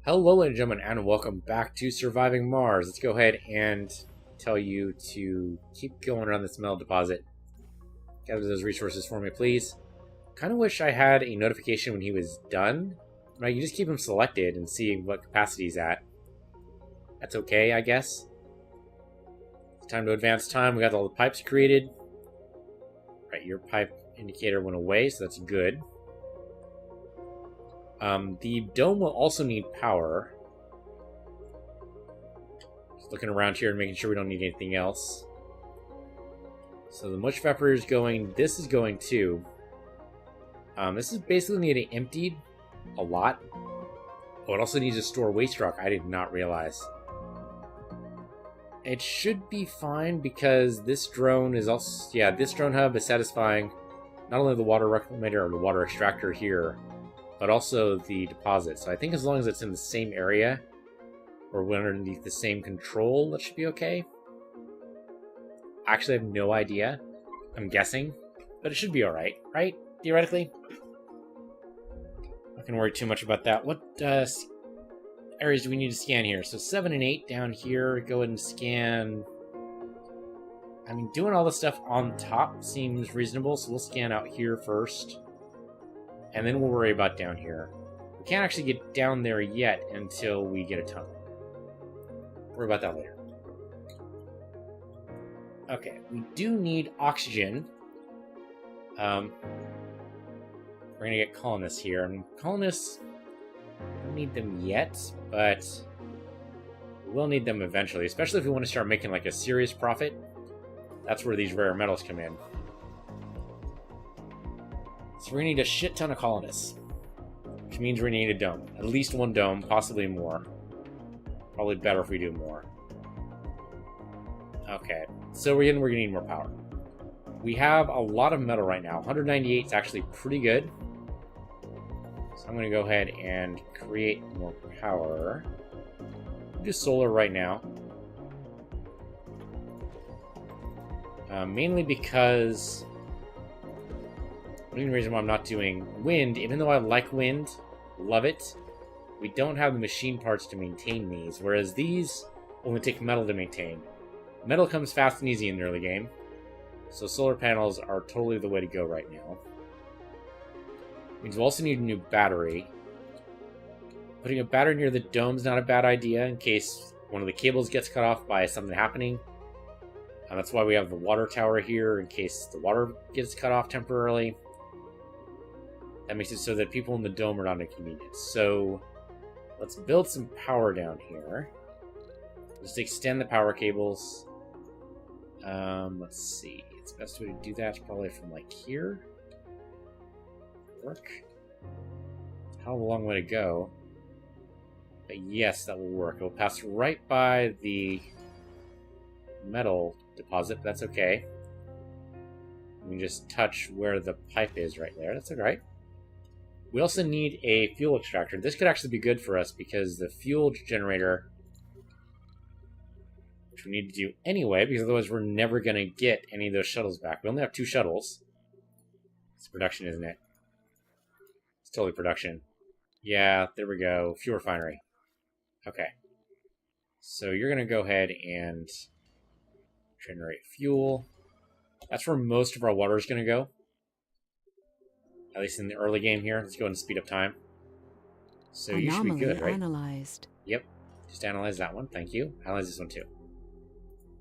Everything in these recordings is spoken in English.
Hello, ladies and gentlemen, and welcome back to Surviving Mars. Let's go ahead and tell you to keep going around this metal deposit. Gather those resources for me, please. Kind of wish I had a notification when he was done. Right, you just keep him selected and see what capacity he's at. That's okay, I guess. It's time to advance time. We got all the pipes created. Right, your pipe indicator went away, so that's good. The dome will also need power. Just looking around here and making sure we don't need anything else. So the mush evaporator is going. This is going too. This is basically needing emptied a lot. Oh, it also needs to store waste rock. I did not realize. It should be fine because this drone is also... Yeah, this drone hub is satisfying not only the water reclamator or the water extractor here, but also the deposit. So I think as long as it's in the same area, or underneath the same control, that should be okay. I actually have no idea. I'm guessing. But it should be alright, right? Theoretically? Not gonna worry too much about that. What areas do we need to scan here? So 7 and 8 down here. Go ahead and scan... I mean, doing all the stuff on top seems reasonable, so we'll scan out here first. And then we'll worry about down here. We can't actually get down there yet until we get a tunnel. Worry about that later. Okay, we do need oxygen. We're gonna get colonists here. And colonists, we don't need them yet, but we will need them eventually, especially if we want to start making like a serious profit. That's where these rare metals come in. So we're going to need a shit ton of colonists. Which means we're going to need a dome. At least one dome, possibly more. Probably better if we do more. Okay, so we're going to need more power. We have a lot of metal right now. 198 is actually pretty good. So I'm going to go ahead and create more power. Do solar right now. Mainly because... The main reason why I'm not doing wind, even though I like wind, love it, we don't have the machine parts to maintain these, whereas these only take metal to maintain. Metal comes fast and easy in the early game, so solar panels are totally the way to go right now. Means we'll also need a new battery. Putting a battery near the dome's not a bad idea in case one of the cables gets cut off by something happening. That's why we have the water tower here, in case the water gets cut off temporarily. That makes it so that people in the dome are not inconvenienced. So, let's build some power down here. Just extend the power cables. Let's see. It's the best way to do that is probably from, like, here. Work. How a long way to go. But yes, that will work. It will pass right by the metal deposit, but that's okay. We can just touch where the pipe is right there. That's alright. We also need a fuel extractor. This could actually be good for us because the fuel generator, which we need to do anyway, because otherwise we're never going to get any of those shuttles back. We only have 2 shuttles. It's production, isn't it? It's totally production. Yeah, there we go. Fuel refinery. Okay. So you're going to go ahead and generate fuel. That's where most of our water is going to go. At least in the early game here. Let's go ahead and speed up time. So you should be good, right? Analyzed. Yep. Just analyze that one. Thank you. Analyze this one too.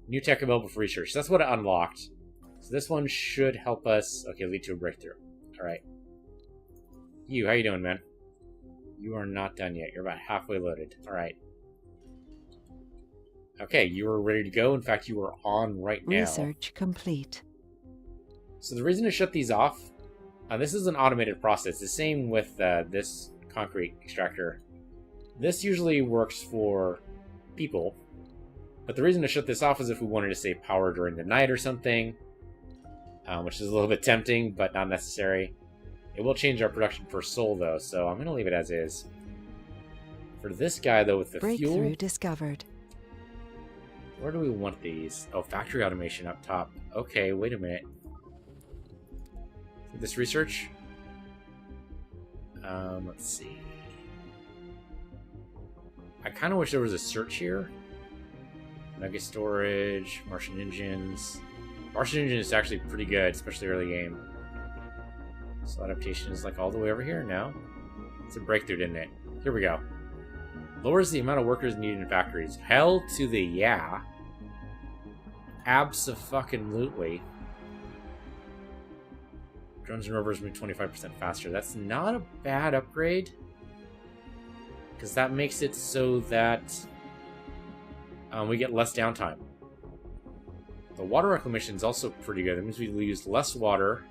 New tech available for research. That's what it unlocked. So this one should help us. Okay, lead to a breakthrough. Alright. How you doing, man? You are not done yet. You're about halfway loaded. Alright. Okay, you are ready to go. In fact, you are on right now. Research complete. So the reason to shut these off, this is an automated process. The same with this concrete extractor. This usually works for people, but the reason to shut this off is if we wanted to save power during the night or something, which is a little bit tempting, but not necessary. It will change our production per soul, though, so I'm going to leave it as is. For this guy, though, with the Breakthrough discovered. Where do we want these? Oh, factory automation up top. Okay, wait a minute. This research? Let's see. kind of wish there was a search here. Mega storage, Martian engines. Martian engine is actually pretty good, especially early game. So adaptation is like all the way over here now. It's a breakthrough, didn't it? Here we go. Lowers the amount of workers needed in factories. Hell to the yeah. Abso-fucking-lutely. Drones and rovers move 25% faster. That's not a bad upgrade. Because that makes it so that we get less downtime. The water reclamation is also pretty good. That means we use less water.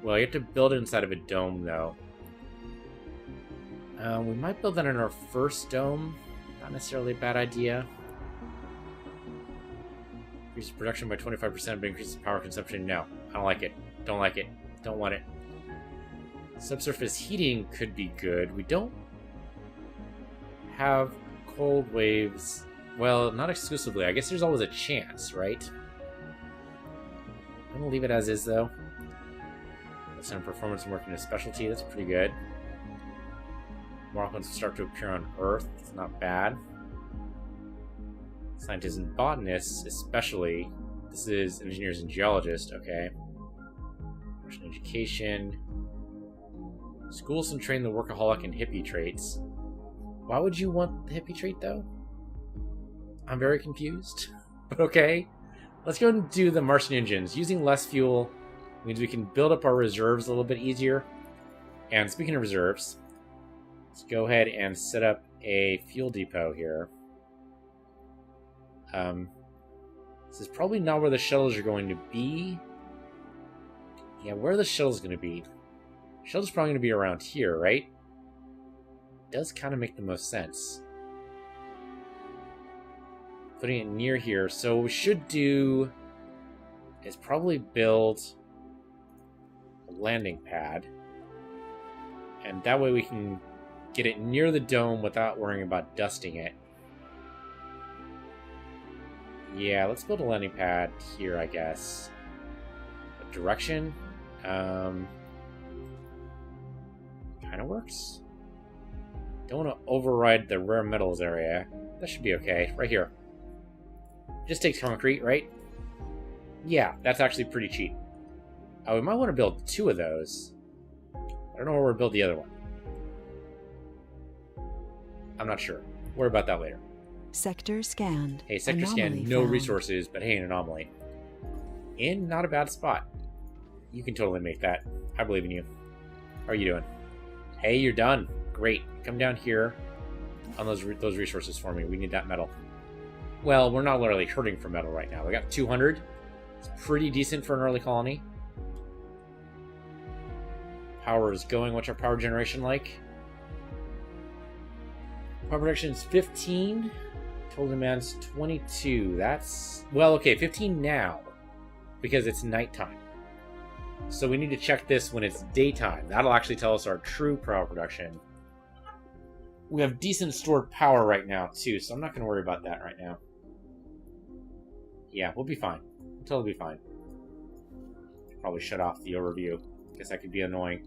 Well, you have to build it inside of a dome, though. We might build that in our first dome. Not necessarily a bad idea. Increases production by 25%, but increases power consumption. No, I don't like it. Don't like it. Don't want it. Subsurface heating could be good. We don't have cold waves. Well, not exclusively. I guess there's always a chance, right? I'm gonna leave it as is, though. That's in performance and working a specialty. That's pretty good. Marlins start to appear on Earth. It's not bad. Scientists and botanists, especially. This is engineers and geologists. Okay. Russian education. Schools and train the workaholic and hippie traits. Why would you want the hippie trait, though? I'm very confused. But okay. Let's go and do the Martian engines. Using less fuel means we can build up our reserves a little bit easier. And speaking of reserves, let's go ahead and set up a fuel depot here. This is probably not where the shuttles are going to be. Yeah, where are the shuttles going to be? Shuttle's probably going to be around here, right? Does kind of make the most sense. Putting it near here. So what we should do is probably build a landing pad. And that way we can get it near the dome without worrying about dusting it. Yeah, let's build a landing pad here, I guess. What direction? Kind of works. Don't want to override the rare metals area. That should be okay. Right here. Just takes concrete, right? Yeah, that's actually pretty cheap. We might want to build 2 of those. I don't know where we'll build the other one. I'm not sure. Worry about that later. Sector scanned. Hey, sector Anomaly scan, no found. resources, but hey, an anomaly. In not a bad spot. You can totally make that. I believe in you. How are you doing? Hey, you're done. Great. Come down here on those resources for me. We need that metal. Well, we're not literally hurting for metal right now. We got 200. It's pretty decent for an early colony. Power is going. What's our power generation like? Power production is 15. Total demand's 22. That's... Well, okay, 15 now. Because it's nighttime. So we need to check this when it's daytime. That'll actually tell us our true power production. We have decent stored power right now, too, so I'm not going to worry about that right now. Yeah, we'll be fine. We'll totally be fine. Probably shut off the overview. Guess that could be annoying.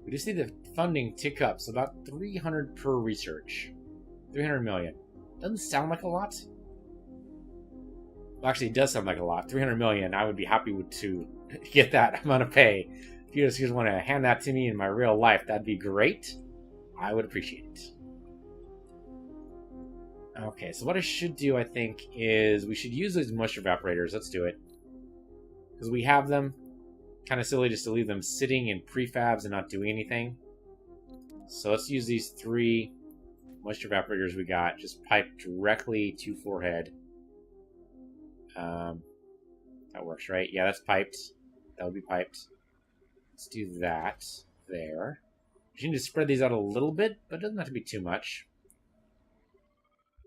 We just need the funding tick up, so about 300 per research. 300 million. Doesn't sound like a lot. Well, actually, it does sound like a lot. 300 million, I would be happy to get that amount of pay. If you just want to hand that to me in my real life, that'd be great. I would appreciate it. Okay, so what I should do, I think, is we should use those moisture evaporators. Let's do it. Because we have them. Kind of silly just to leave them sitting in prefabs and not doing anything. So let's use these 3 moisture evaporators we got. Just pipe directly to forehead. That works, right? Yeah, that's piped. That would be piped. Let's do that there. We need to spread these out a little bit, but it doesn't have to be too much.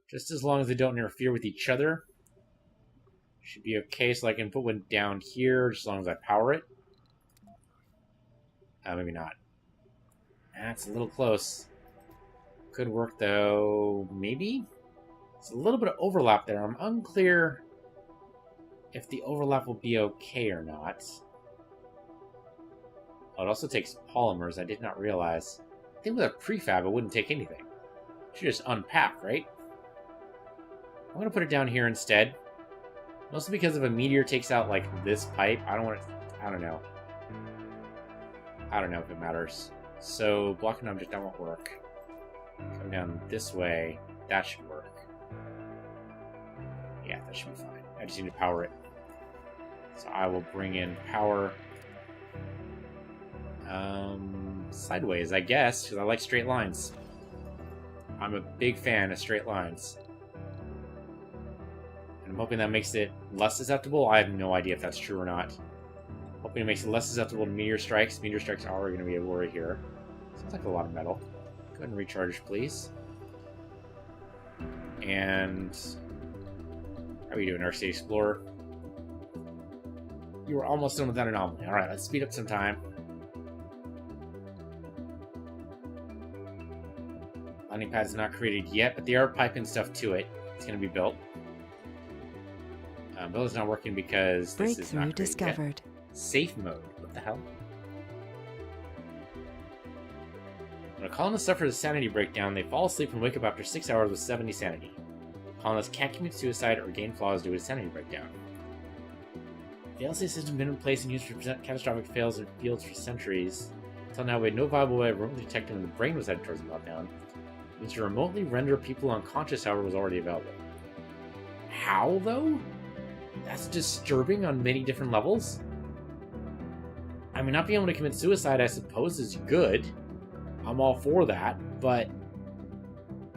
Just as long as they don't interfere with each other. Should be okay, so I can put one down here, just as long as I power it. Maybe not. That's a little close. Could work, though. Maybe? It's a little bit of overlap there. I'm unclear if the overlap will be okay or not. Oh, it also takes polymers. I did not realize. I think with a prefab, it wouldn't take anything. Should just unpack, right? I'm gonna put it down here instead. Mostly because if a meteor takes out, like, this pipe, I don't want it... I don't know. I don't know if it matters. So, blocking object, that won't work. Come down this way. That should work. Yeah, that should be fine. I just need to power it. So I will bring in power... sideways, I guess, because I like straight lines. I'm a big fan of straight lines. And I'm hoping that makes it less susceptible. I have no idea if that's true or not. Hoping it makes it less susceptible to meteor strikes. Meteor strikes are going to be a worry here. Sounds like a lot of metal. Go ahead and recharge, please. And... how are you doing, RC Explorer? You were almost done with that anomaly. Alright, let's speed up some time. Landing pad is not created yet, but they are piping stuff to it. It's going to be built. Build is not working because this is not created discovered. Yet. Safe mode. What the hell? When a colonist suffers a sanity breakdown, they fall asleep and wake up after 6 hours with 70 sanity. Colonists can't commit suicide or gain flaws due to a sanity breakdown. The LCA system has been in place and used to prevent catastrophic fails in fields for centuries. Until now, we had no viable way of remotely detecting when the brain was headed towards the meltdown. Means to remotely render people unconscious, however, was already available. How, though? That's disturbing on many different levels. I mean, not being able to commit suicide, I suppose, is good. I'm all for that, but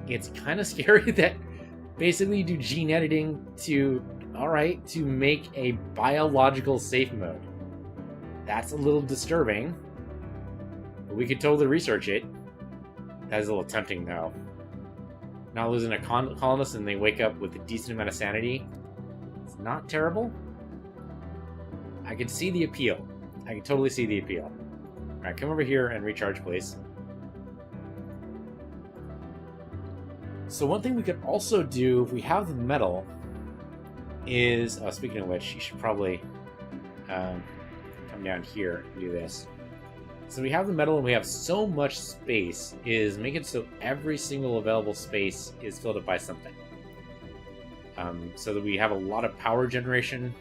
it's kind of scary that basically you do gene editing to, alright, to make a biological safe mode. That's a little disturbing. But we could totally research it. That is a little tempting, though. Not losing a colonist and they wake up with a decent amount of sanity. It's not terrible. I can see the appeal. I can totally see the appeal. Alright, come over here and recharge, please. So one thing we could also do, if we have the metal, is... oh, speaking of which, you should probably come down here and do this. So we have the metal and we have so much space, is make it so every single available space is filled up by something. So that we have a lot of power generation.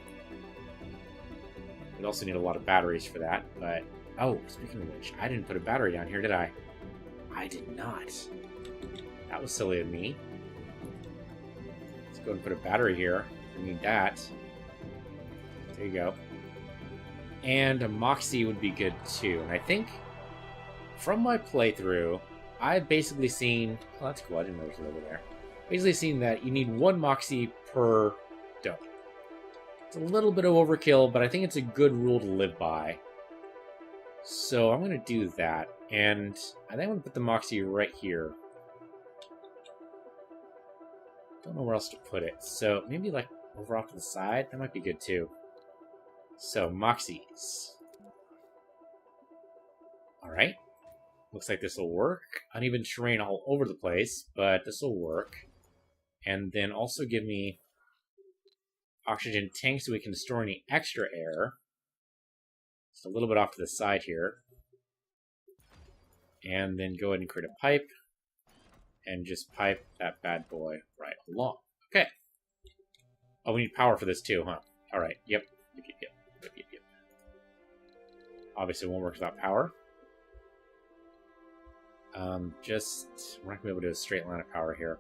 We also need a lot of batteries for that, but... oh, speaking of which, I didn't put a battery down here, did I? I did not. That was silly of me. Let's go and put a battery here. We need that. There you go. And a Moxie would be good too. And I think, from my playthrough, I've basically seen... oh, that's cool, I didn't know it was over there. Basically seen that you need one Moxie per dome. It's a little bit of overkill, but I think it's a good rule to live by. So I'm going to do that. And I think I'm going to put the Moxie right here. Don't know where else to put it. So maybe like over off to the side? That might be good too. So, Moxies. Alright. Looks like this will work. Uneven terrain all over the place, but this will work. And then also give me oxygen tanks so we can store any extra air. Just a little bit off to the side here. And then go ahead and create a pipe. And just pipe that bad boy right along. Okay. Oh, we need power for this too, huh? Alright, yep. Yep. Obviously, it won't work without power. We're not going to be able to do a straight line of power here.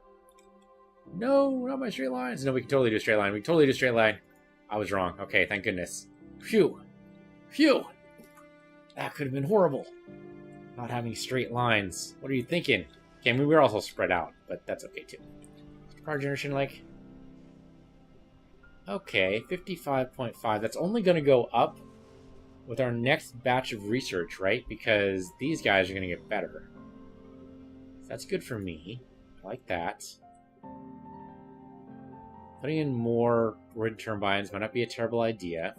No, not my straight lines. No, we can totally do a straight line. We can totally do a straight line. I was wrong. Okay, thank goodness. Phew. Phew. That could have been horrible. Not having straight lines. What are you thinking? Okay, I mean, we're also spread out, but that's okay too. Power generation, like... okay, 55.5. That's only going to go up with our next batch of research, right? Because these guys are going to get better. So that's good for me. I like that. Putting in more wind turbines might not be a terrible idea.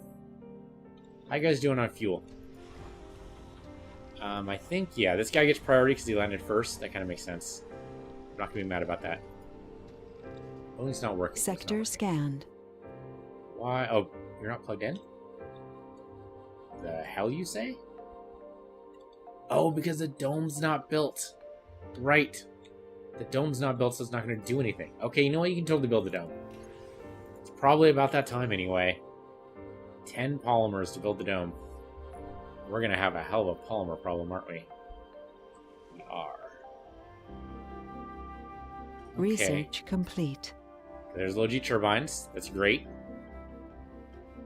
How you guys doing on fuel? I think, yeah, this guy gets priority because he landed first. That kind of makes sense. I'm not going to be mad about that. Oh, it's not working. Sector scanned. Why? Oh, you're not plugged in? The hell you say? Oh, because the dome's not built. Right. The dome's not built, so it's not going to do anything. Okay, you know what? You can totally build the dome. It's probably about that time anyway. 10 polymers to build the dome. We're going to have a hell of a polymer problem, aren't we? We are. Okay. Research complete. There's low G turbines. That's great.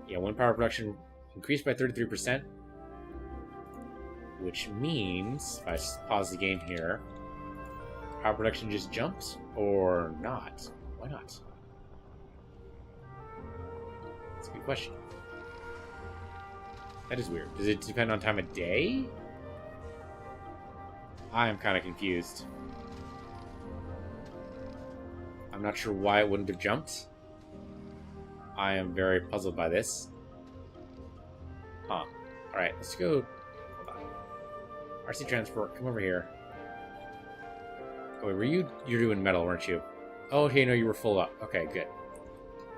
Yeah, wind power production increased by 33%. Which means, if I just pause the game here, power production just jumps? Or not? Why not? That's a good question. That is weird. Does it depend on time of day? I am kind of confused. I'm not sure why it wouldn't have jumped. I am very puzzled by this. Huh. Alright, let's go. RC Transport, come over here. Oh, wait, you're doing metal, weren't you? Oh, okay, no, you were full up. Okay, good.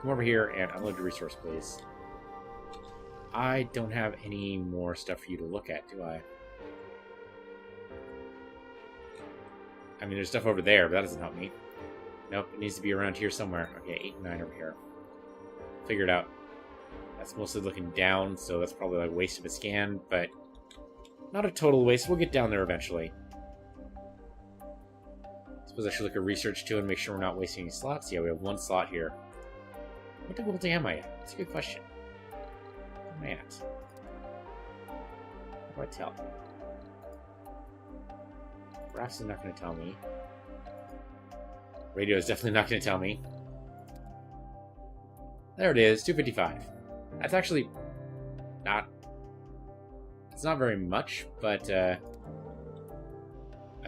Come over here and unload your resource, please. I don't have any more stuff for you to look at, do I? I mean, there's stuff over there, but that doesn't help me. Nope, it needs to be around here somewhere. Okay, 8 and 9 over here. Figure it out. That's mostly looking down, so that's probably like a waste of a scan, but not a total waste. We'll get down there eventually. Suppose I should look at research too and make sure we're not wasting any slots. Yeah, we have 1 slot here. What difficulty am I at? That's a good question. What am I at? How do I tell? Graphs is not going to tell me. Radio is definitely not going to tell me. There it is, 255. That's actually not... It's not very much, but I've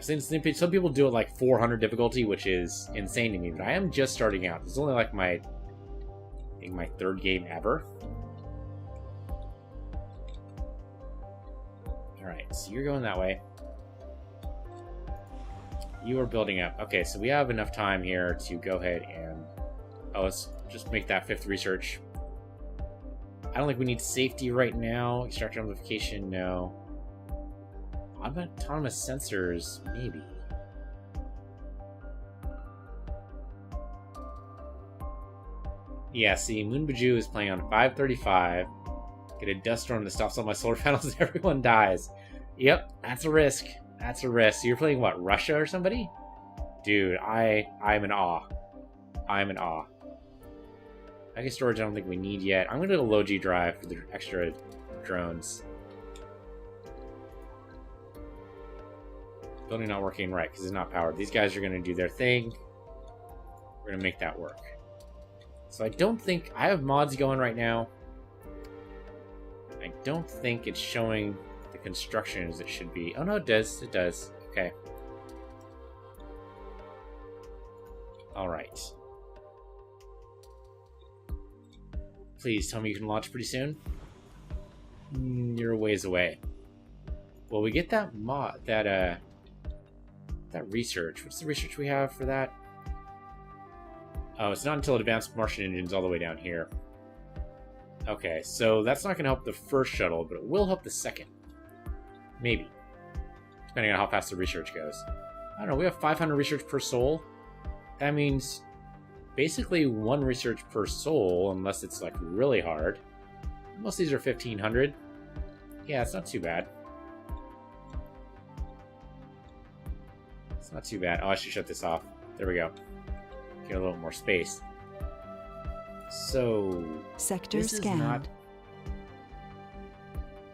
seen some people do it like 400 difficulty, which is insane to me, but I am just starting out. This is only like I think my 3rd game ever. Alright, so you're going that way. You are building up. Okay, so we have enough time here to go ahead and... Oh, let's just make that 5th research. I don't think we need safety right now. Extractor amplification, no. Autonomous sensors, maybe. Yeah, see, Moonbaju is playing on 535. Get a dust storm that stops all my solar panels and everyone dies. Yep, that's a risk. That's a risk. So you're playing, what, Russia or somebody? Dude, I'm in awe. I'm in awe. I guess storage I don't think we need yet. I'm going to do a low G drive for the extra drones. Building not working right because it's not powered. These guys are going to do their thing. We're going to make that work. So I don't think... I have mods going right now. I don't think it's showing the construction as it should be. Oh, no, it does. It does. Okay. Alright. Please tell me you can launch pretty soon. You're a ways away. Well, we get that mod, that research. What's the research we have for that? Oh, it's not until advanced Martian engines all the way down here. Okay, so that's not going to help the first shuttle, but it will help the second. Maybe. Depending on how fast the research goes. I don't know, we have 500 research per soul. That means basically 1 research per soul, unless it's like really hard. Most of these are 1500. Yeah, it's not too bad. It's not too bad. Oh, I should shut this off. There we go. Get a little more space. So... Sector scanned.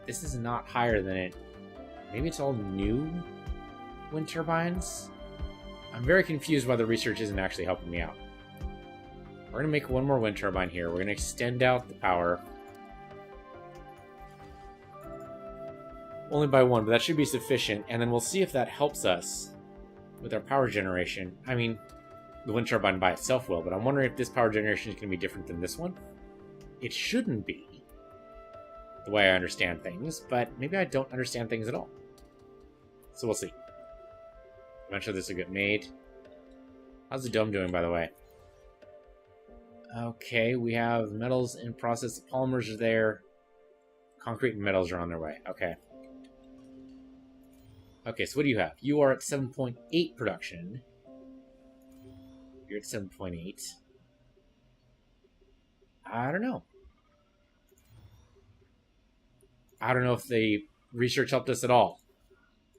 This is not higher than it... Maybe it's all new wind turbines? I'm very confused why the research isn't actually helping me out. We're going to make 1 more wind turbine here. We're going to extend out the power. Only by 1, but that should be sufficient. And then we'll see if that helps us with our power generation. I mean, the wind turbine by itself will, but I'm wondering if this power generation is going to be different than this one. It shouldn't be, the way I understand things, but maybe I don't understand things at all. So we'll see. Eventually this will get made. How's the dome doing, by the way? Okay, we have metals in process. The polymers are there. Concrete and metals are on their way. Okay. Okay, so what do you have? You are at 7.8 production. You're at 7.8. I don't know. I don't know if the research helped us at all.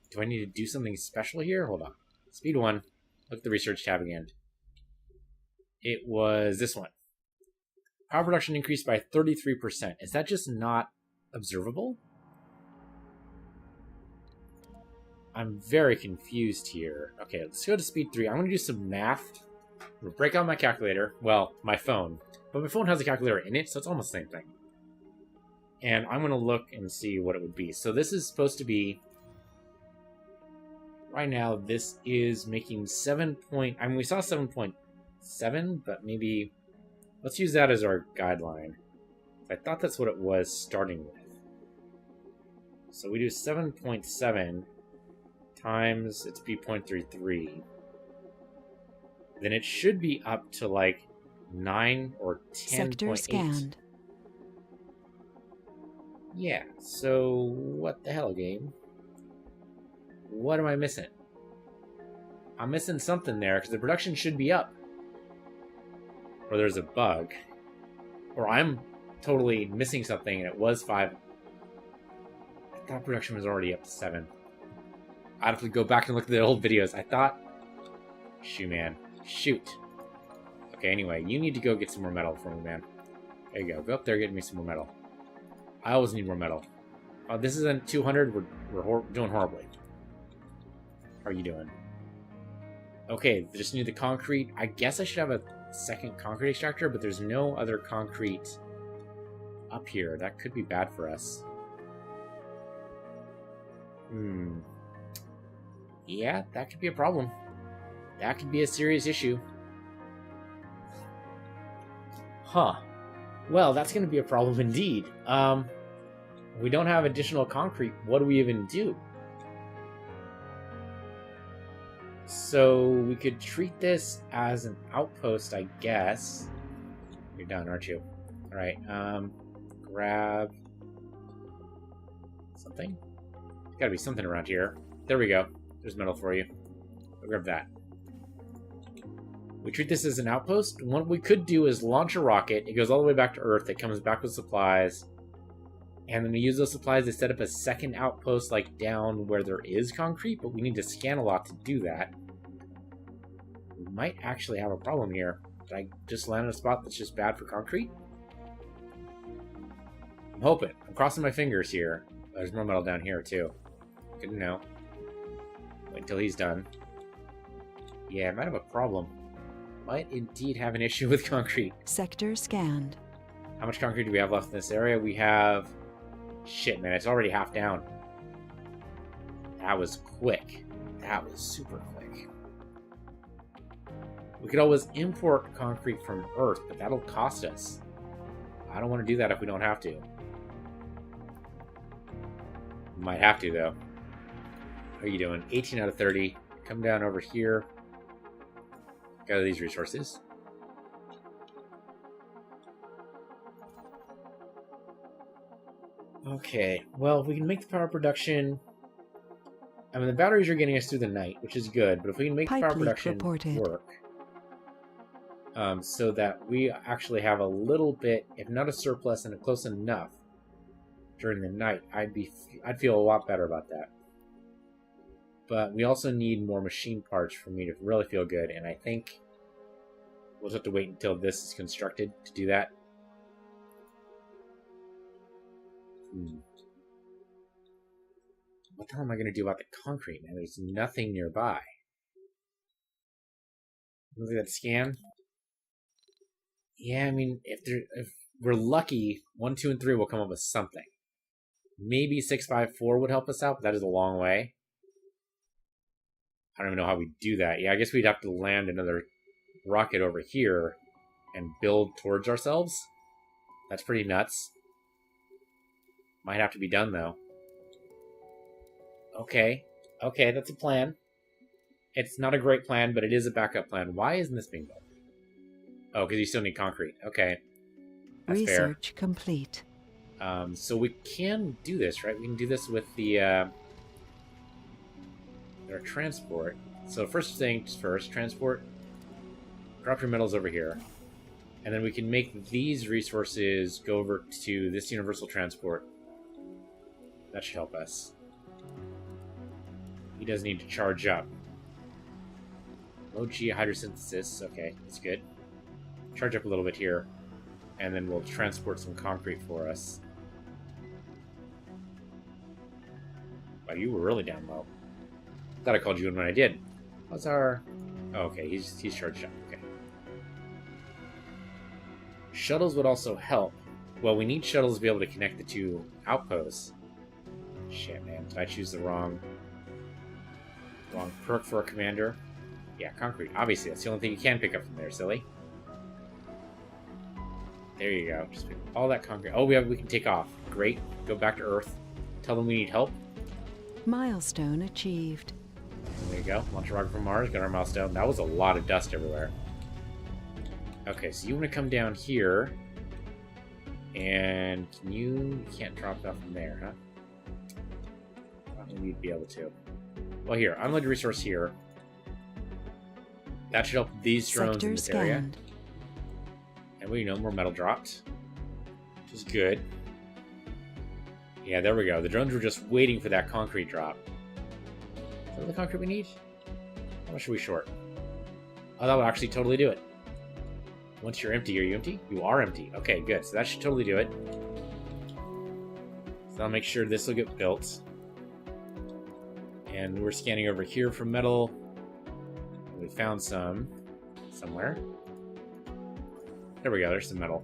Do I need to do something special here? Hold on. Speed 1. Look at the research tab again. It was this one. Power production increased by 33%. Is that just not observable? I'm very confused here. Okay, let's go to speed 3. I'm going to do some math. We'll break out my calculator. Well, my phone. But my phone has a calculator in it, so it's almost the same thing. And I'm going to look and see what it would be. So this is supposed to be... Right now, this is making 7 point... I mean, we saw 7.7, but maybe... Let's use that as our guideline. I thought that's what it was starting with. So we do 7.7 times its p.33. Then it should be up to like 9 or 10.8. Sector scanned. Yeah, so what the hell, game? What am I missing? I'm missing something there, because the production should be up. Or there's a bug. Or I'm totally missing something and it was 5. I thought production was already up to 7. I'd have to go back and look at the old videos. I thought... Shoot, man. Shoot. Okay, anyway, you need to go get some more metal for me, man. There you go. Go up there, get me some more metal. I always need more metal. Oh, this isn't 200. We're doing horribly. How are you doing? Okay, just need the concrete. I guess I should have a second concrete extractor, but there's no other concrete up here. That could be bad for us. Yeah, that could be a problem. That could be a serious issue. Huh. Well, that's going to be a problem indeed. We don't have additional concrete. What do we even do? So we could treat this as an outpost, I guess. You're done, aren't you? All right. Grab something. There's got to be something around here. There we go. There's metal for you. I'll grab that. We treat this as an outpost. What we could do is launch a rocket. It goes all the way back to Earth. It comes back with supplies. And then we use those supplies to set up a second outpost, like down where there is concrete, but we need to scan a lot to do that. We might actually have a problem here. Did I just land in a spot that's just bad for concrete? I'm hoping. I'm crossing my fingers here. There's more metal down here, too. Good to know. Wait until he's done. Yeah, I might have a problem. Might indeed have an issue with concrete. Sector scanned. How much concrete do we have left in this area? We have... Shit, man, it's already half down. That was quick. That was super quick. We could always import concrete from Earth, but that'll cost us. I don't want to do that if we don't have to. Might have to, though. How are you doing? 18 out of 30. Come down over here. Gather these resources. Okay, well, if we can make the power production... I mean, the batteries are getting us through the night, which is good, but if we can make the power production work... so that we actually have a little bit, if not a surplus, and a close enough during the night, I'd feel a lot better about that. But we also need more machine parts for me to really feel good, and I think we'll just have to wait until this is constructed to do that. What the hell am I going to do about the concrete, man? There's nothing nearby. Look at that scan. Yeah, I mean, if we're lucky, 1, 2, and 3 will come up with something. Maybe 6, 5, 4 would help us out, but that is a long way. I don't even know how we do that. Yeah, I guess we'd have to land another rocket over here and build towards ourselves. That's pretty nuts. Might have to be done, though. Okay. Okay, that's a plan. It's not a great plan, but it is a backup plan. Why isn't this being built? Oh, because you still need concrete. Okay. That's Research fair. Complete. So we can do this, right? We can do this with the our transport. So first things first, transport Drop your metals over here. And then we can make these resources go over to this universal transport. That should help us. He does need to charge up. Low G hydrosynthesis. Okay, that's good. Charge up a little bit here. And then we'll transport some concrete for us. Wow, you were really down low. Thought I called you in when I did. What's our... Oh, okay, he's charged up. Okay. Shuttles would also help. Well, we need shuttles to be able to connect the two outposts. Shit, man. Did I choose the wrong perk for a commander? Yeah, concrete. Obviously, that's the only thing you can pick up from there, silly. There you go. Just pick all that concrete. Oh, we can take off. Great. Go back to Earth. Tell them we need help. Milestone achieved. There you go. Launch a rocket from Mars. Got our milestone. That was a lot of dust everywhere. Okay, so you want to come down here. And you can't drop off from there, huh? Probably you'd be able to. Well, here. Unload resource here. That should help these drones Sector in this scanned. area. And we know more metal dropped. Which is good. Yeah, there we go. The drones were just waiting for that concrete drop. Is that the concrete we need? How much are we short? Oh, that will actually totally do it. Once you're empty, are you empty? You are empty. Okay, good. So that should totally do it. So I'll make sure this will get built. And we're scanning over here for metal. We found some somewhere. There we go. There's some metal.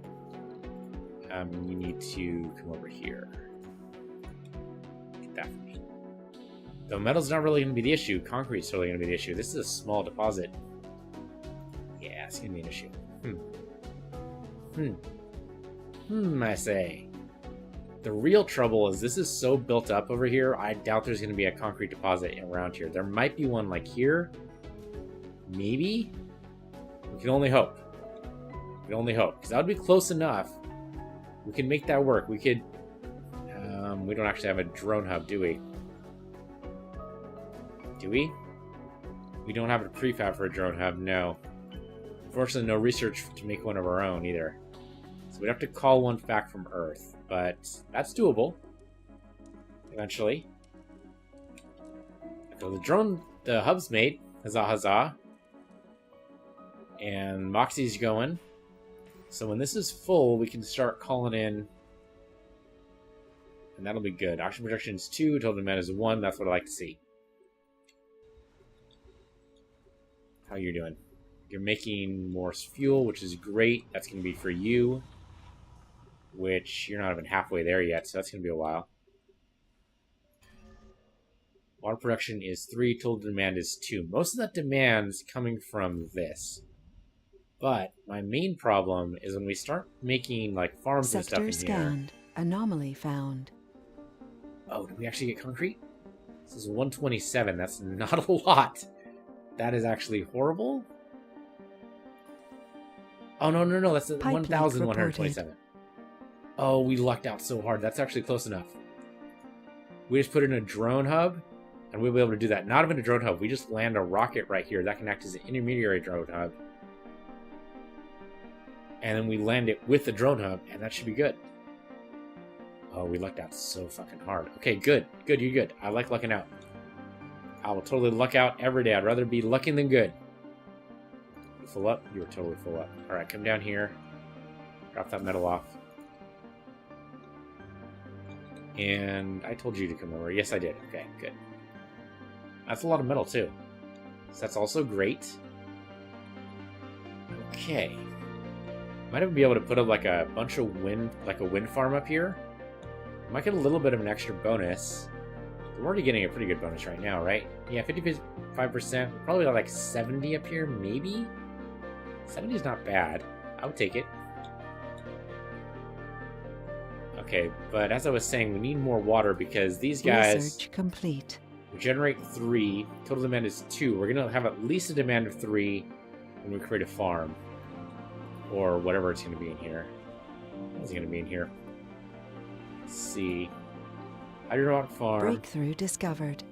You need to come over here. Get that for me. Though metal's not really going to be the issue. Concrete's totally going to be the issue. This is a small deposit. Yeah, it's going to be an issue. I say. The real trouble is this is so built up over here, I doubt there's going to be a concrete deposit around here. There might be one like here. Maybe? We can only hope. We can only hope. Because that would be close enough. We can make that work. We could... we don't actually have a drone hub, do we? Do we? We don't have a prefab for a drone hub, no. Unfortunately, no research to make one of our own, either. So we'd have to call one back from Earth. But that's doable. Eventually. So the hub's made. Huzzah, huzzah. And Moxie's going. So when this is full, we can start calling in. And that'll be good. Oxygen production is 2, total demand is 1. That's what I like to see. How you doing? You're making more fuel, which is great. That's going to be for you. Which you're not even halfway there yet, so that's going to be a while. Water production is 3, total demand is 2. Most of that demand's coming from this. But my main problem is when we start making like farms and stuff in Sector scanned. Anomaly found. Oh, did we actually get concrete? This is 127. That's not a lot. That is actually horrible. Oh, no. That's 1,127. Oh, we lucked out so hard. That's actually close enough. We just put in a drone hub, and we'll be able to do that. Not even a drone hub. We just land a rocket right here. That can act as an intermediary drone hub. And then we land it with the drone hub, and that should be good. Oh, we lucked out so fucking hard. Okay, good. Good, you're good. I like lucking out. I will totally luck out every day. I'd rather be lucking than good. You full up? You were totally full up. Alright, come down here. Drop that metal off. And I told you to come over. Yes, I did. Okay, good. That's a lot of metal, too. So that's also great. Okay. Might even be able to put up like a bunch of wind, like a wind farm up here. Might get a little bit of an extra bonus. We're already getting a pretty good bonus right now, right? Yeah, 55%. Probably like 70 up here, maybe? 70 is not bad. I would take it. Okay, but as I was saying, we need more water because these guys... Research complete. We generate 3. Total demand is 2. We're going to have at least a demand of 3 when we create a farm. Or whatever it's going to be in here. What's it going to be in here? Let's see. Hydronaut farm. Breakthrough discovered.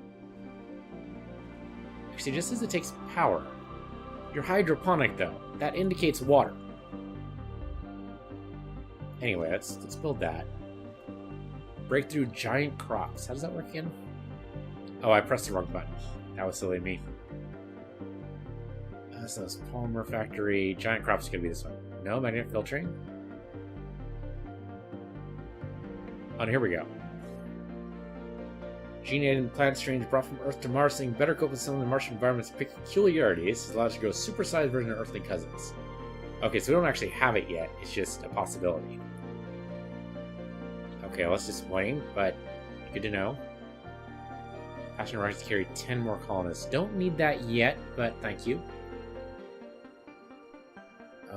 Actually, just as it takes power. You're hydroponic, though. That indicates water. Anyway, let's build that. Breakthrough giant crops. How does that work again? Oh, I pressed the wrong button. That was silly of me. So this polymer factory. Giant crops is going to be this one. No, magnetic filtering. Oh, here we go. Gene-edited plant strains brought from Earth to Mars, saying better cope with some of the Martian environment's peculiarities, allows us to grow super-sized version of Earthly cousins. Okay, so we don't actually have it yet. It's just a possibility. Okay, well, that's disappointing, but good to know. Passenger rockets carry 10 more colonists. Don't need that yet, but thank you.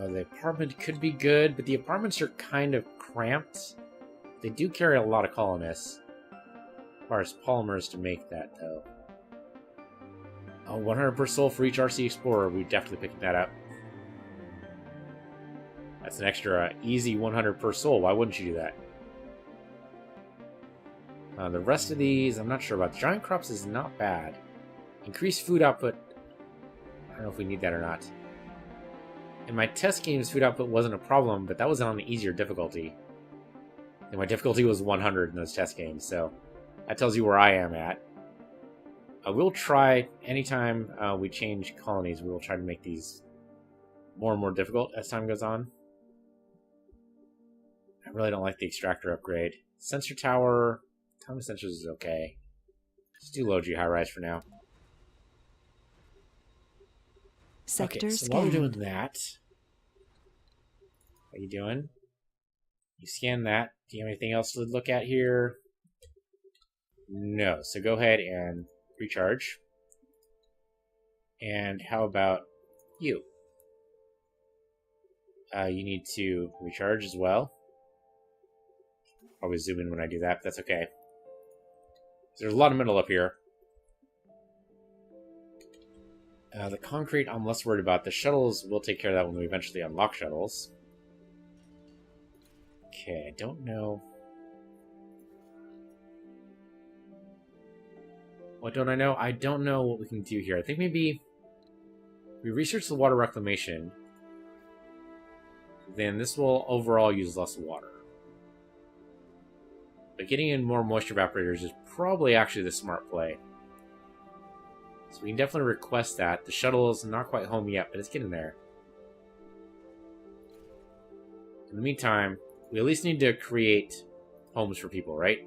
The apartment could be good, but the apartments are kind of cramped. They do carry a lot of colonists. As far as polymers to make that, though. Oh, 100 per soul for each RC Explorer. We're definitely picking that up. That's an extra easy 100 per soul. Why wouldn't you do that? The rest of these, I'm not sure about. Giant crops is not bad. Increased food output. I don't know if we need that or not. In my test games, food output wasn't a problem, but that was on an easier difficulty. And my difficulty was 100 in those test games, so that tells you where I am at. We'll try, anytime we change colonies, we will try to make these more and more difficult as time goes on. I really don't like the extractor upgrade. Sensor tower, time of sensors is okay. Just do low G high rise for now. Sector okay, so scanned. while we're doing that, what are you doing? You scan that. Do you have anything else to look at here? No. So go ahead and recharge. And how about you? You need to recharge as well. Always zoom in when I do that, but that's okay. There's a lot of metal up here. The concrete I'm less worried about. The shuttles, we'll take care of that when we eventually unlock shuttles. Okay, I don't know. What don't I know? I don't know what we can do here. I think maybe we research the water reclamation. Then this will overall use less water. But getting in more moisture evaporators is probably actually the smart play. So we can definitely request that. The shuttle is not quite home yet, but it's getting there. In the meantime, we at least need to create homes for people, right?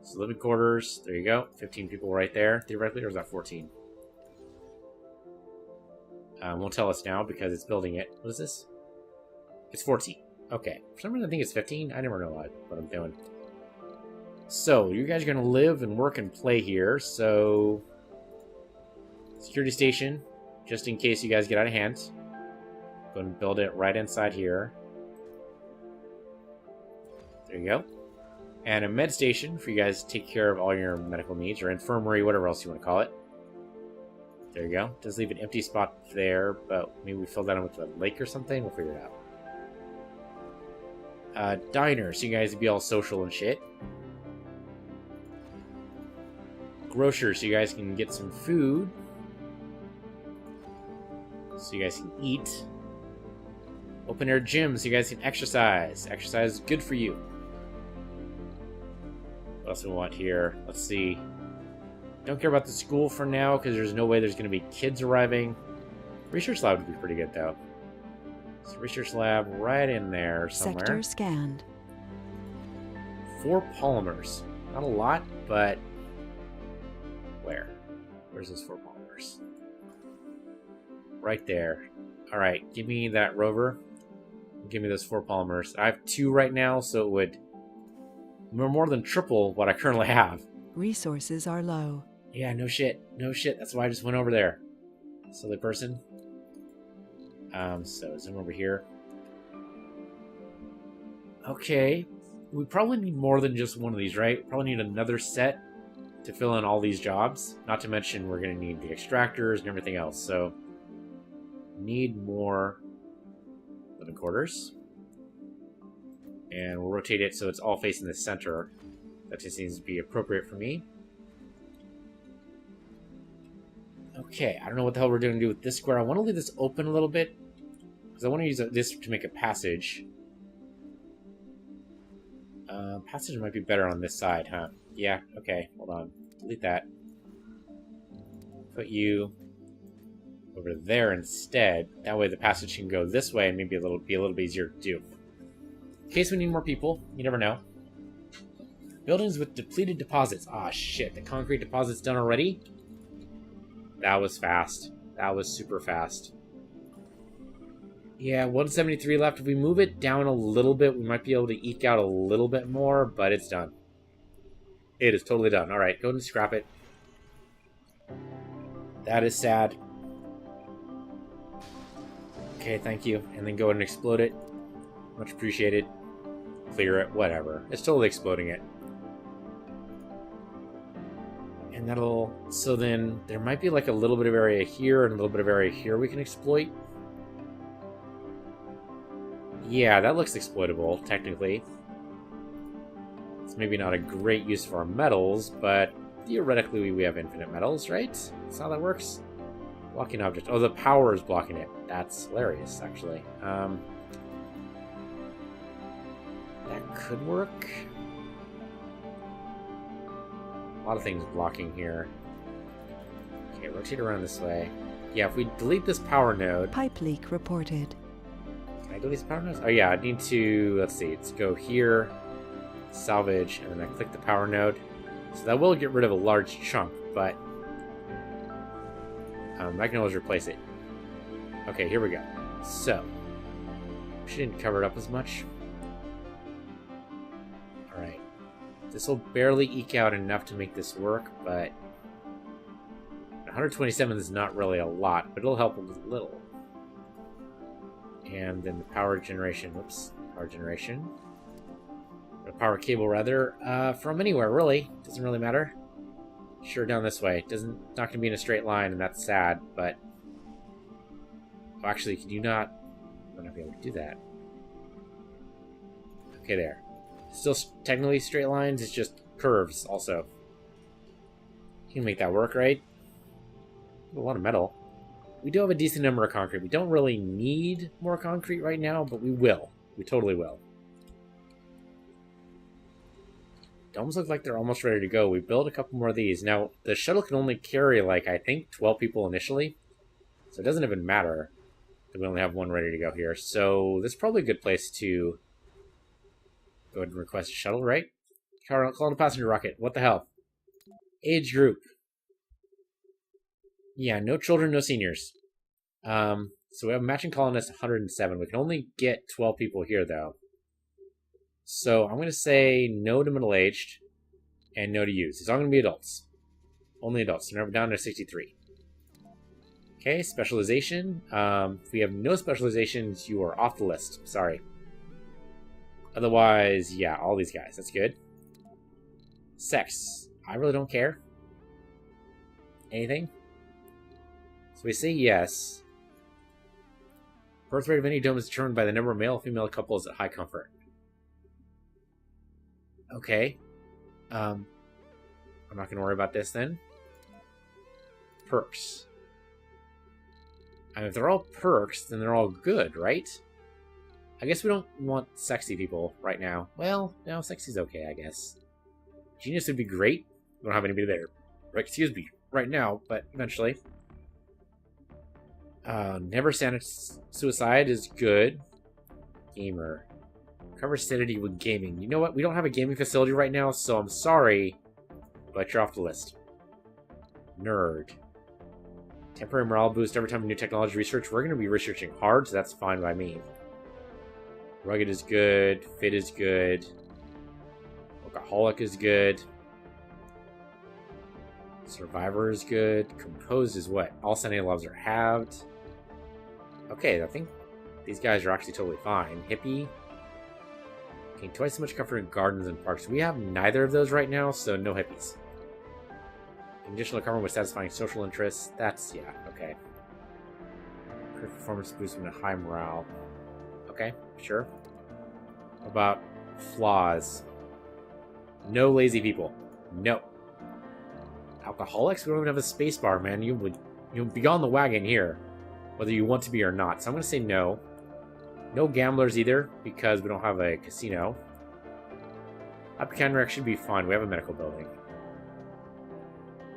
So living quarters, there you go. 15 people right there, theoretically, or is that 14? Won't tell us now because it's building it. What is this? It's 14. Okay. For some reason I think it's 15. I never know what I'm doing. So, you guys are going to live and work and play here, so... Security station, just in case you guys get out of hand. Go and build it right inside here. There you go. And a med station for you guys to take care of all your medical needs, or infirmary, whatever else you want to call it. There you go. Does leave an empty spot there, but maybe we fill that in with a lake or something. We'll figure it out. Diner, so you guys can be all social and shit. Grocer, so you guys can get some food. So you guys can eat. Open air gym, so you guys can exercise. Exercise is good for you. What else do we want here? Let's see. Don't care about the school for now, because there's no way there's going to be kids arriving. Research lab would be pretty good, though. So research lab right in there somewhere. Sector scanned. 4 polymers. Not a lot, but... Where? Where's those 4 polymers? Right there. Alright, give me that rover. Give me those 4 polymers. I have 2 right now, so it would more than triple what I currently have. Resources are low. Yeah, no shit. No shit. That's why I just went over there. Silly person. So zoom over here. Okay. We probably need more than just one of these, right? Probably need another set to fill in all these jobs. Not to mention we're going to need the extractors and everything else. So, need more living quarters. And we'll rotate it so it's all facing the center. That just seems to be appropriate for me. Okay, I don't know what the hell we're going to do with this square. I want to leave this open a little bit, because I want to use this to make a passage. Passage might be better on this side, huh? Yeah, okay, hold on. Delete that. Put you over there instead. That way the passage can go this way and maybe be a little bit easier to do. In case we need more people, you never know. Buildings with depleted deposits. Ah, shit, the concrete deposit's done already? That was fast. That was super fast. Yeah, 173 left. If we move it down a little bit, we might be able to eke out a little bit more, but it's done. It is totally done. Alright, go ahead and scrap it. That is sad. Okay, thank you. And then go ahead and explode it. Much appreciated. Clear it, whatever. It's totally exploding it. And that'll... So then, there might be like a little bit of area here and a little bit of area here we can exploit. Yeah, that looks exploitable, technically. It's maybe not a great use for our metals, but theoretically we have infinite metals, right? That's how that works. Blocking object. Oh, the power is blocking it. That's hilarious, actually. That could work. A lot of things blocking here. Okay, rotate around this way. Yeah, if we delete this power node... Pipe leak reported. Can I delete this power node? Oh yeah, I need to... Let's see. Let's go here. Salvage. And then I click the power node. So that will get rid of a large chunk, but... I can always replace it. Okay, here we go. So. She didn't cover it up as much. Alright. This will barely eke out enough to make this work, but 127 is not really a lot, but it'll help a little. And then the power generation, whoops, power generation. A power cable, rather, from anywhere, really. Doesn't really matter. Sure, down this way. Not going to be in a straight line, and that's sad, but... Oh, actually, can you not... I'm not be able to do that. Okay, there. Still technically straight lines, it's just curves, also. You can make that work, right? A lot of metal. We do have a decent number of concrete. We don't really need more concrete right now, but we will. We totally will. It almost looks like they're almost ready to go. We built a couple more of these. Now, the shuttle can only carry, like, I think 12 people initially. So it doesn't even matter that we only have one ready to go here. So this is probably a good place to go ahead and request a shuttle, right? Call it a passenger rocket. What the hell? Age group. Yeah, no children, no seniors. So we have a matching colonist 107. We can only get 12 people here, though. So I'm going to say no to middle-aged and no to youth. It's all going to be adults. Only adults. So now we're down to 63. Okay, specialization. If we have no specializations, you are off the list. Sorry. Otherwise, yeah, all these guys. That's good. Sex. I really don't care. Anything? So we say yes. Birth rate of any dome is determined by the number of male and female couples at high comfort. Okay. I'm not going to worry about this then. Perks. I mean, if they're all perks, then they're all good, right? I guess we don't want sexy people right now. Well, no, sexy's okay, I guess. Genius would be great. We don't have anybody there. Right, excuse me, right now, but eventually. Never suicide is good. Gamer. Cover sanity with gaming. You know what? We don't have a gaming facility right now, so I'm sorry, but you're off the list. Nerd. Temporary morale boost every time a new technology research. We're going to be researching hard, so that's fine by me. Rugged is good. Fit is good. Workaholic is good. Survivor is good. Composed is what? All sanity levels are halved. Okay, I think these guys are actually totally fine. Hippie. Gain twice as much comfort in gardens and parks. We have neither of those right now, so no hippies. Additional cover with satisfying social interests. That's, yeah, okay. Performance boost and a high morale. Okay, sure. What about flaws? No lazy people. No. Alcoholics? We don't even have a space bar, man. You would You'll be on the wagon here, whether you want to be or not. So I'm going to say no. No gamblers either, because we don't have a casino. Upcanrec should be fine. We have a medical building.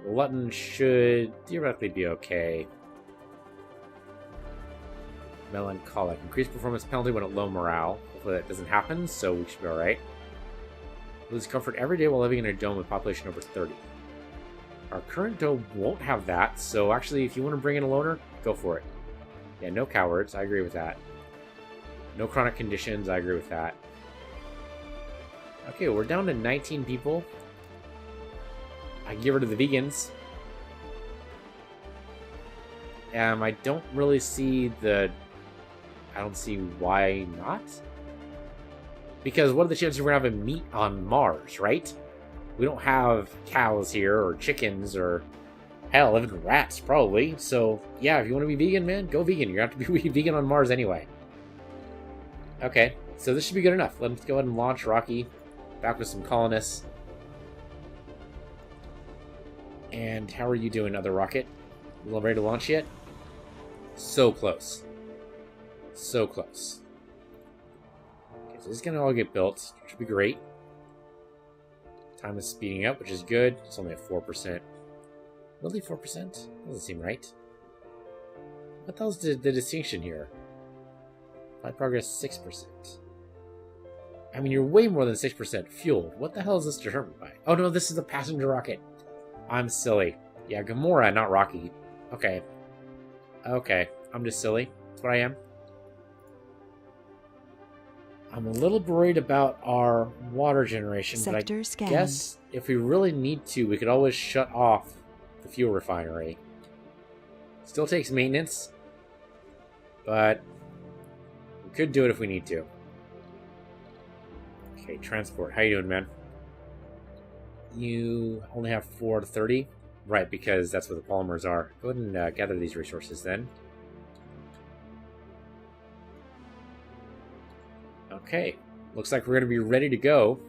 Lutton should theoretically be okay. Melancholic. Increased performance penalty when at low morale. Hopefully that doesn't happen, so we should be alright. Lose comfort every day while living in a dome with population over 30. Our current dome won't have that, so actually if you want to bring in a loner, go for it. Yeah, no cowards. I agree with that. No chronic conditions. I agree with that. Okay, we're down to 19 people. I can get rid of the vegans. I don't really see the... I don't see why not. Because what are the chances we're going to have a meat on Mars, right? We don't have cows here, or chickens, or... hell, even rats, probably. So, yeah, if you want to be vegan, man, go vegan. You're going to have to be vegan on Mars anyway. Okay, so this should be good enough. Let's go ahead and launch Rocky. Back with some colonists. And how are you doing, other rocket? A little ready to launch yet? So close. So close. Okay, so this is going to all get built, which would be great. Time is speeding up, which is good. It's only at 4%. Really 4%? Doesn't seem right. What the hell's the distinction here? Flight progress 6%. I mean, you're way more than 6% fueled. What the hell is this determined by? Oh no, this is a passenger rocket. I'm silly. Yeah, Gamora, not Rocky. Okay. Okay, I'm just silly. That's what I am. I'm a little worried about our water generation, Sector but I scanned. guess if we really need to, we could always shut off the fuel refinery. Still takes maintenance, but we could do it if we need to. Okay, transport. How you doing, man? You only have 4 to 30? Right, because that's what the polymers are. Go ahead and gather these resources then. Okay, looks like we're going to be ready to go.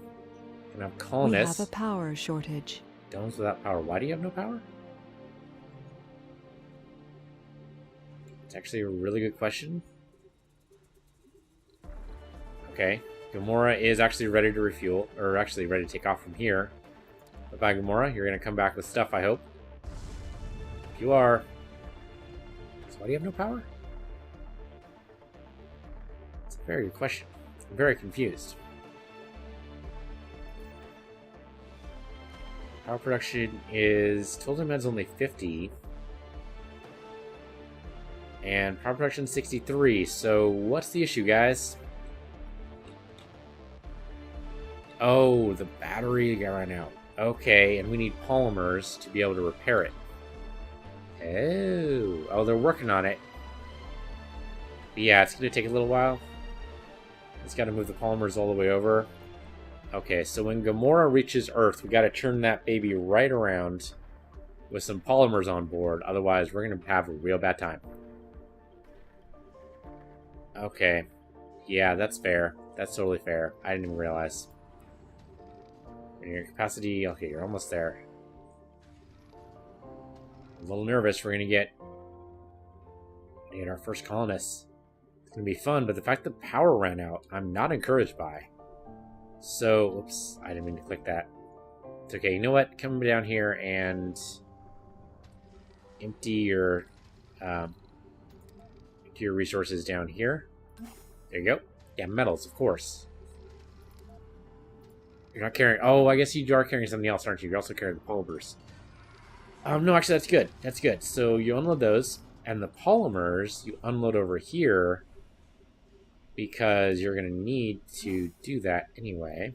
And have colonists. We have a power shortage. Domes without power. Why do you have no power? It's actually a really good question. Okay, Gamora is actually ready to refuel, or actually ready to take off from here. Bye-bye, Gamora. You're going to come back with stuff, I hope. If you are... So why do you have no power? It's a very good question. I'm very confused. Power production is... Total demand's only 50. And power production 63. So what's the issue, guys? Oh, the battery got run out. Okay, and we need polymers to be able to repair it. Oh, they're working on it. But yeah, it's going to take a little while. It's got to move the polymers all the way over. Okay, so when Gamora reaches Earth, we got to turn that baby right around with some polymers on board. Otherwise, we're going to have a real bad time. Okay. Yeah, that's fair. That's totally fair. I didn't even realize. Your capacity... Okay, you're almost there. I'm a little nervous. We're going to get our first colonists. It's going to be fun, but the fact the power ran out, I'm not encouraged by. So, oops, I didn't mean to click that. It's okay. You know what? Come down here and empty your resources down here. There you go. Yeah, metals, of course. You're not carrying... Oh, I guess you are carrying something else, aren't you? You're also carrying the polymers. No, actually, that's good. That's good. So you unload those, and the polymers you unload over here because you're going to need to do that anyway.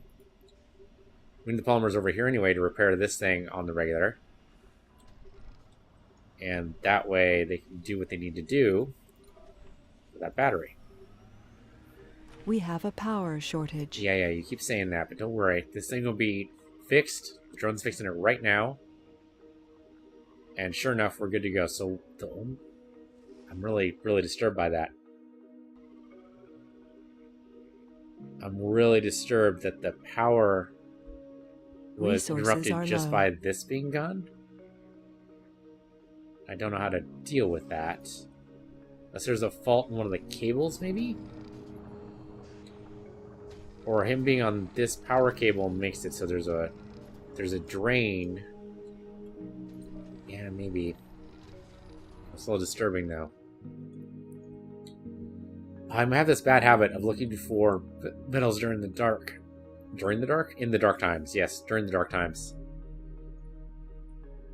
We need the polymers over here anyway to repair this thing on the regular. And that way they can do what they need to do with that battery. We have a power shortage. Yeah, you keep saying that, but don't worry. This thing will be fixed. The drone's fixing it right now. And sure enough, we're good to go. So, I'm really, really disturbed by that. I'm really disturbed that the power was interrupted just by this being gone. I don't know how to deal with that. Unless there's a fault in one of the cables, maybe? Or him being on this power cable makes it so there's a drain. Yeah, maybe. It's a little disturbing, though. I have this bad habit of looking for metals during the dark. During the dark? In the dark times. Yes, during the dark times.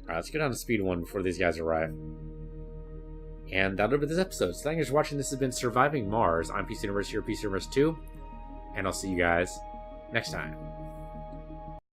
Alright, let's get down to speed 1 before these guys arrive. And that'll be this episode. So thank you for watching. This has been Surviving Mars. I'm Piece Universe here, Piece Universe 2. And I'll see you guys next time.